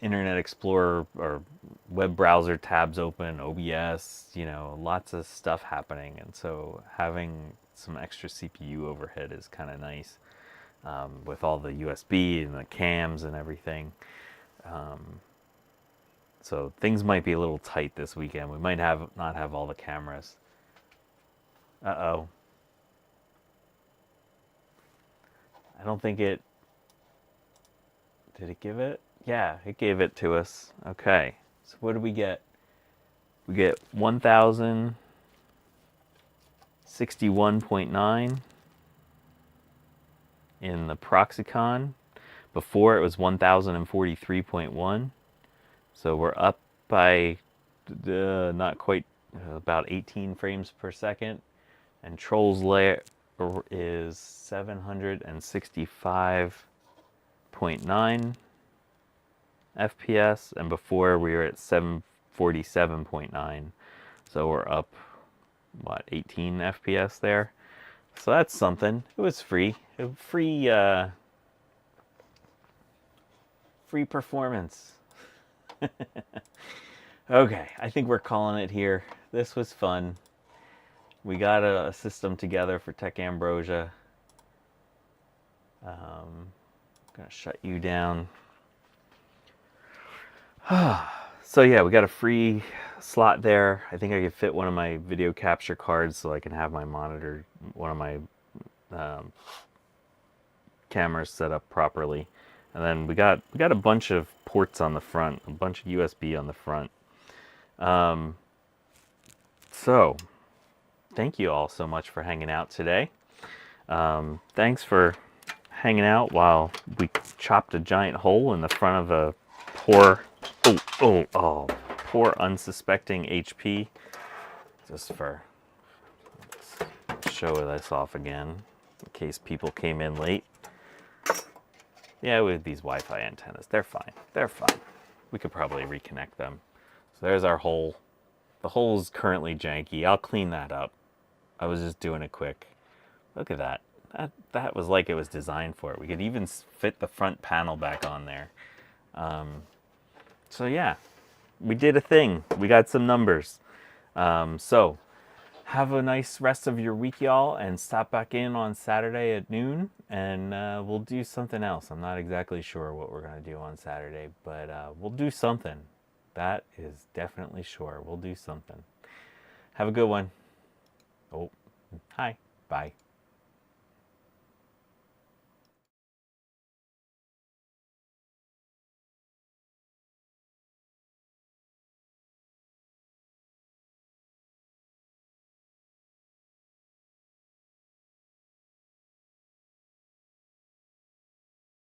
Speaker 1: Internet Explorer or web browser tabs open, OBS, you know, lots of stuff happening. And so having some extra CPU overhead is kind of nice. With all the USB and the cams and everything. So things might be a little tight this weekend. We might not have all the cameras. Uh-oh. I don't think it... Did it give it? Yeah, it gave it to us. Okay. So what do we get? We get 1061.9 in the Proxicon. Before it was 1043.1. So we're up by not quite, about 18 frames per second. And Troll's layer is 765.9 FPS, and before we were at 747.9. So we're up, what, 18 FPS there? So that's something. It was free. Free performance. Okay, I think we're calling it here. This was fun. We got a system together for Tech Ambrosia. I'm gonna shut you down. So yeah, we got a free slot there. I think I could fit one of my video capture cards so I can have my monitor, one of my cameras set up properly. And then we got a bunch of ports on the front, a bunch of USB on the front. So thank you all so much for hanging out today. Thanks for hanging out while we chopped a giant hole in the front of a poor unsuspecting HP. Just for, let's show this off again in case people came in late. Yeah, with these Wi-Fi antennas, they're fine. They're fine. We could probably reconnect them. So there's our hole. The hole is currently janky. I'll clean that up. I was just doing it quick. Look at that. That was like it was designed for it. We could even fit the front panel back on there. So yeah, we did a thing. We got some numbers. So have a nice rest of your week, y'all, and stop back in on Saturday at noon, and we'll do something else. I'm not exactly sure what we're going to do on Saturday, but we'll do something. That is definitely sure. We'll do something. Have a good one. Oh, hi. Bye.